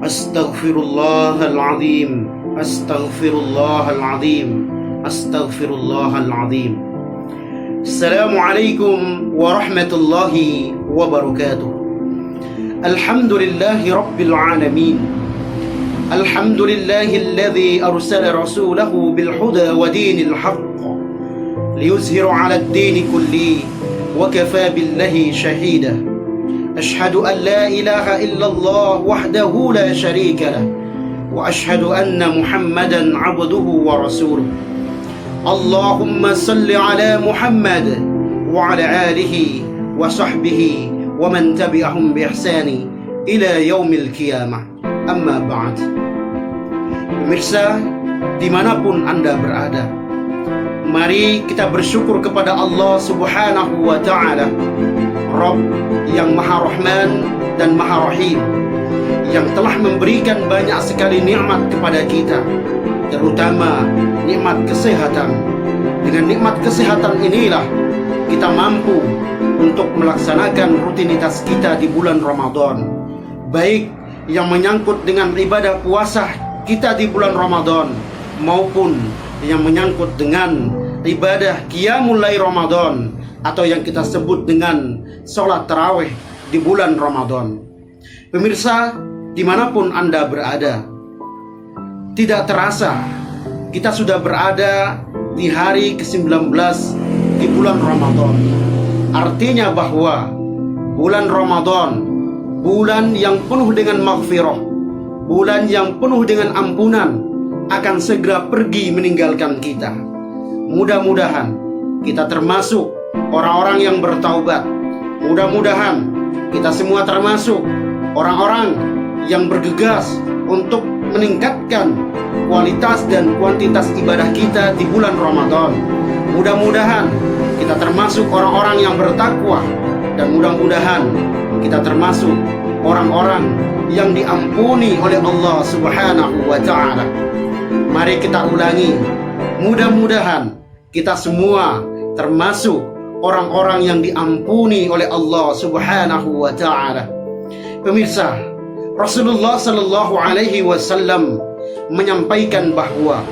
Astaghfirullahaladzim, astaghfirullahaladzim, astaghfirullahaladzim. Assalamualaikum warahmatullahi wabarakatuh. Alhamdulillahi rabbil alamin. Alhamdulillahilladzi arsala rasulahu bilhuda wa dinil haqq liyuzhiru 'ala ad-dini kulli wa kafa billahi shahida. Ashhadu an la ilaha illallah wahdahu la sharika lah wa ashhadu anna Muhammadan 'abduhu wa rasuluh. Allahumma salli ala Muhammad wa ala alihi wa sahbihi wa man tabi'ahum bi ihsani ila yaumil qiyamah. Amma ba'd. Pemirsa, dimanapun Anda berada, mari kita bersyukur kepada Allah Subhanahu wa ta'ala, Rabb yang Maha Rahman dan Maha Rahim, yang telah memberikan banyak sekali nikmat kepada kita, terutama nikmat kesehatan. Dengan nikmat kesehatan inilah kita mampu untuk melaksanakan rutinitas kita di bulan Ramadan, baik yang menyangkut dengan ibadah puasa kita di bulan Ramadan maupun yang menyangkut dengan ibadah Qiyamul Lail Ramadan atau yang kita sebut dengan sholat tarawih di bulan Ramadan. Pemirsa, dimanapun Anda berada, tidak terasa kita sudah berada di hari ke-19 di bulan Ramadan. Artinya bahwa bulan Ramadan, bulan yang penuh dengan maghfirah, bulan yang penuh dengan ampunan, akan segera pergi meninggalkan kita. Mudah-mudahan kita termasuk orang-orang yang bertaubat. Mudah-mudahan kita semua termasuk orang-orang yang bergegas untuk meningkatkan kualitas dan kuantitas ibadah kita di bulan Ramadan. Mudah-mudahan kita termasuk orang-orang yang bertakwa, dan mudah-mudahan kita termasuk orang-orang yang diampuni oleh Allah Subhanahu wa ta'ala. Mari kita ulangi, mudah-mudahan kita semua termasuk orang-orang yang diampuni oleh Allah Subhanahu wa ta'ala. Pemirsa, Rasulullah sallallahu alaihi wasallam menyampaikan bahwa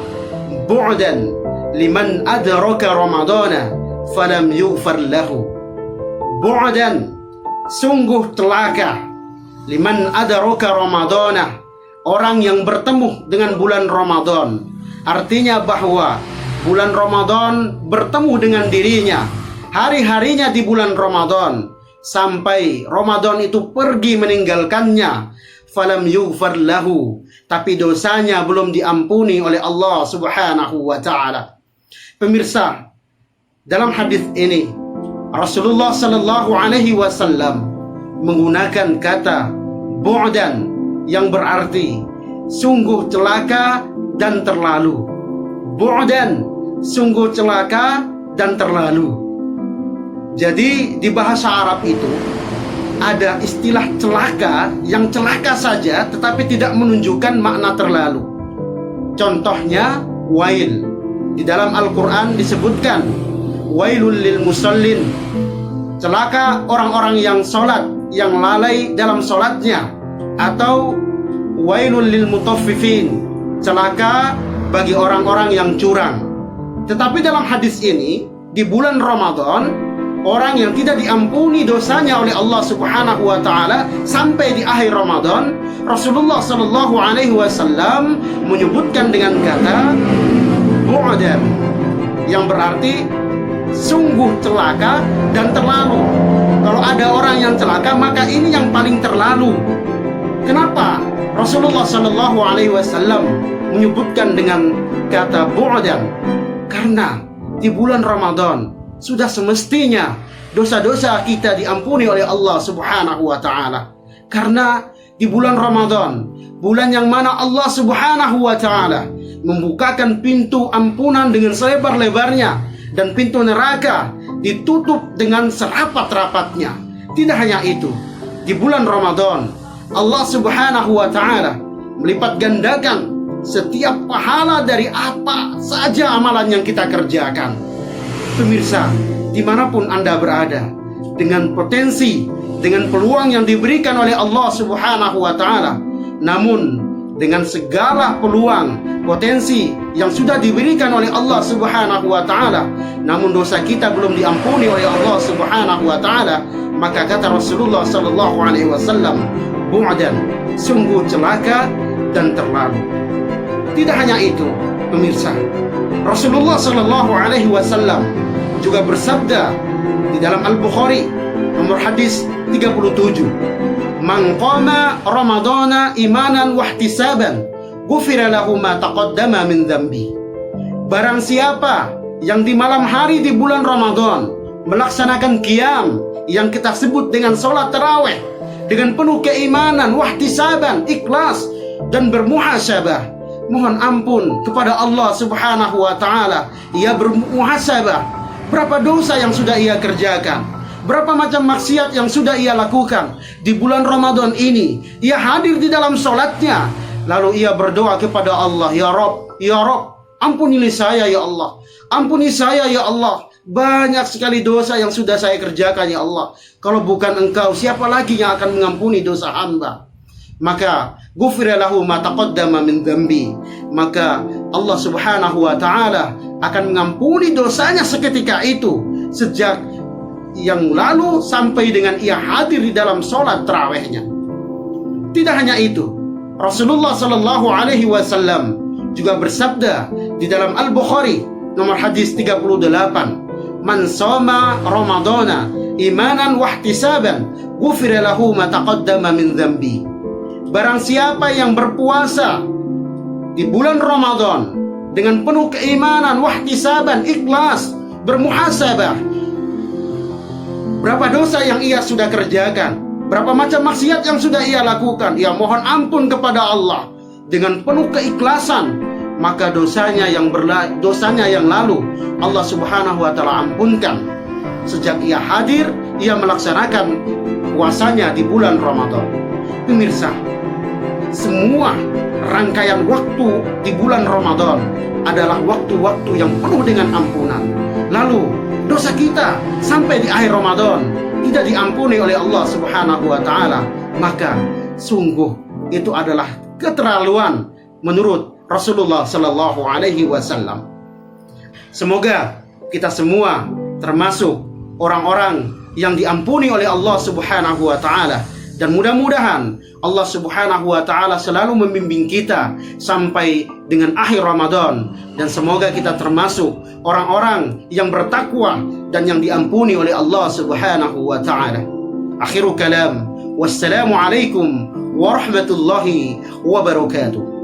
bu'dan liman adraka ramadana falam yughfar lahu. Bu'dan, sungguh celaka, liman adraka ramadana, orang yang bertemu dengan bulan Ramadan. Artinya bahwa bulan Ramadan bertemu dengan dirinya, hari-harinya di bulan Ramadan, sampai Ramadan itu pergi meninggalkannya. Falam yughfar lahu, tapi dosanya belum diampuni oleh Allah Subhanahu wa ta'ala. Pemirsa, dalam hadis ini Rasulullah sallallahu alaihi wasallam menggunakan kata bu'dan yang berarti sungguh celaka dan terlalu. Bu'dan, sungguh celaka dan terlalu. Jadi di bahasa Arab itu ada istilah celaka yang celaka saja tetapi tidak menunjukkan makna terlalu. Contohnya wail. Di dalam Al-Quran disebutkan wailul lil musallin, celaka orang-orang yang sholat, yang lalai dalam sholatnya. Atau wailul lil mutaffifin, celaka bagi orang-orang yang curang. Tetapi dalam hadis ini, di bulan Ramadan, orang yang tidak diampuni dosanya oleh Allah Subhanahu wa ta'ala sampai di akhir Ramadan, Rasulullah sallallahu alaihi wasallam menyebutkan dengan kata bu'dan, yang berarti sungguh celaka dan terlalu. Kalau ada orang yang celaka, maka ini yang paling terlalu. Kenapa Rasulullah sallallahu alaihi wasallam menyebutkan dengan kata bu'dan? Karena di bulan Ramadan sudah semestinya dosa-dosa kita diampuni oleh Allah Subhanahu wa ta'ala. Karena di bulan Ramadan, bulan yang mana Allah Subhanahu wa ta'ala membukakan pintu ampunan dengan selebar-lebarnya, dan pintu neraka ditutup dengan serapat-rapatnya. Tidak hanya itu, di bulan Ramadan Allah Subhanahu wa ta'ala melipat gandakan setiap pahala dari apa saja amalan yang kita kerjakan. Pemirsa, dimanapun Anda berada, dengan potensi, dengan peluang yang diberikan oleh Allah Subhanahu wa ta'ala, Namun dengan segala peluang, potensi yang sudah diberikan oleh Allah Subhanahu wa taala, namun dosa kita belum diampuni oleh Allah Subhanahu wa taala, maka kata Rasulullah sallallahu alaihi wasallam, bu'dan, sungguh celaka dan terlalu. Tidak hanya itu, pemirsa, Rasulullah sallallahu alaihi wasallam juga bersabda di dalam Al-Bukhari nomor hadis 37, "Man qama Ramadana imanan wahtisaban, ghufira lahu ma taqaddama min dzambi." Barang siapa yang di malam hari di bulan Ramadan melaksanakan qiyam yang kita sebut dengan salat tarawih dengan penuh keimanan, wahtisaban, ikhlas dan bermuhasabah, mohon ampun kepada Allah Subhanahu wa taala. Ia bermuhasabah berapa dosa yang sudah ia kerjakan, berapa macam maksiat yang sudah ia lakukan di bulan Ramadan ini. Ia hadir di dalam sholatnya, lalu ia berdoa kepada Allah, ya Rob, ampunilah saya ya Allah, ampuni saya ya Allah. Banyak sekali dosa yang sudah saya kerjakan ya Allah. Kalau bukan Engkau, siapa lagi yang akan mengampuni dosa hamba? Maka ghufira lahu ma taqaddama min dzambi, maka Allah Subhanahu wa taala akan mengampuni dosanya seketika itu, sejak yang lalu sampai dengan ia hadir di dalam sholat tarawihnya. Tidak hanya itu, Rasulullah sallallahu alaihi wasallam juga bersabda di dalam Al-Bukhari nomor hadis 38, "Man shoma Ramadana imanan wahtisaban, ghufira lahu ma taqaddama min dzambi." Barang siapa yang berpuasa di bulan Ramadan dengan penuh keimanan, wahtisaban, ikhlas, bermuhasabah, berapa dosa yang ia sudah kerjakan, berapa macam maksiat yang sudah ia lakukan, ia mohon ampun kepada Allah dengan penuh keikhlasan, maka dosanya yang lalu Allah Subhanahu wa taala ampunkan sejak ia hadir, ia melaksanakan puasanya di bulan Ramadan. Pemirsa, semua rangkaian waktu di bulan Ramadan adalah waktu-waktu yang penuh dengan ampunan. Lalu dosa kita sampai di akhir Ramadan tidak diampuni oleh Allah Subhanahu wa taala, maka sungguh itu adalah keterlaluan menurut Rasulullah sallallahu alaihi wasallam. Semoga kita semua termasuk orang-orang yang diampuni oleh Allah Subhanahu wa taala, dan mudah-mudahan Allah Subhanahu wa taala selalu membimbing kita sampai dengan akhir Ramadan, dan semoga kita termasuk orang-orang yang bertakwa dan yang diampuni oleh Allah Subhanahu wa taala. Akhiru kalam, wassalamu alaikum warahmatullahi wabarakatuh.